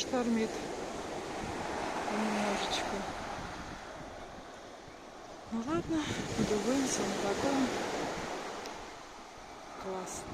штормит немножечко. Ну ладно, буду вынесем на таком. Классно.